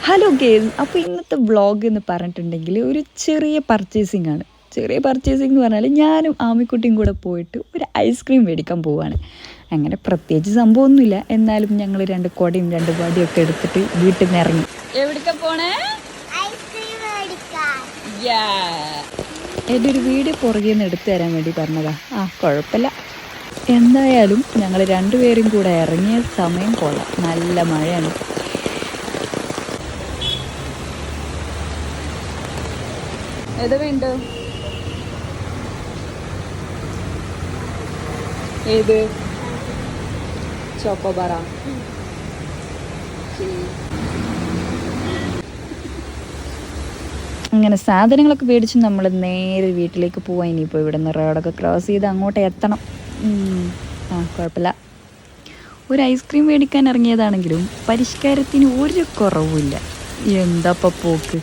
Hello guys, അപ്പോൾ ഇന്നത്തെ vlog എന്ന് പറഞ്ഞിട്ടുണ്ടെങ്കിൽ ഒരു ചെറിയ പർച്ചേസിംഗ് ആണ്. ചെറിയ പർച്ചേസിംഗ് എന്ന് പറഞ്ഞാൽ ഞാനും ആമിക്കുട്ടിയും കൂടെ പോയിട്ട് ഒരു ഐസ്ക്രീം മേടിക്കാൻ പോവുകയാണ്. അങ്ങനെ പ്രത്യേകിച്ച് സംഭവമൊന്നുമില്ല, എന്നാലും ഞങ്ങൾ 2 കുടയും 2 വടിയൊക്കെ എടുത്തിട്ട് വീട്ടിൽ നിന്ന് ഇറങ്ങി. എവിടേക്കാ പോണേ? എൻ്റെ ഒരു വീഡിയോ പുറകെ നിന്ന് എടുത്തു തരാൻ വേണ്ടി പറഞ്ഞതാ. കുഴപ്പമില്ല. എന്തായാലും ഞങ്ങൾ 2 പേരും കൂടെ ഇറങ്ങിയ സമയം കൊള്ളാം, നല്ല മഴയാണ്. ഏത് വേണ്ടോ? ഏത്? ചോക്കോബാറ. അങ്ങനെ സാധനങ്ങളൊക്കെ മേടിച്ച് നമ്മൾ നേരെ വീട്ടിലേക്ക് പോവാൻ. ഇനിയിപ്പോൾ ഇവിടെ നിന്ന് റോഡൊക്കെ ക്രോസ് ചെയ്ത് അങ്ങോട്ട് എത്തണം. കുഴപ്പമില്ല. ഒരു ഐസ്ക്രീം മേടിക്കാൻ ഇറങ്ങിയതാണെങ്കിലും പരിഷ്കാരത്തിന് ഒരു കുറവുമില്ല. എന്താ പോക്ക്.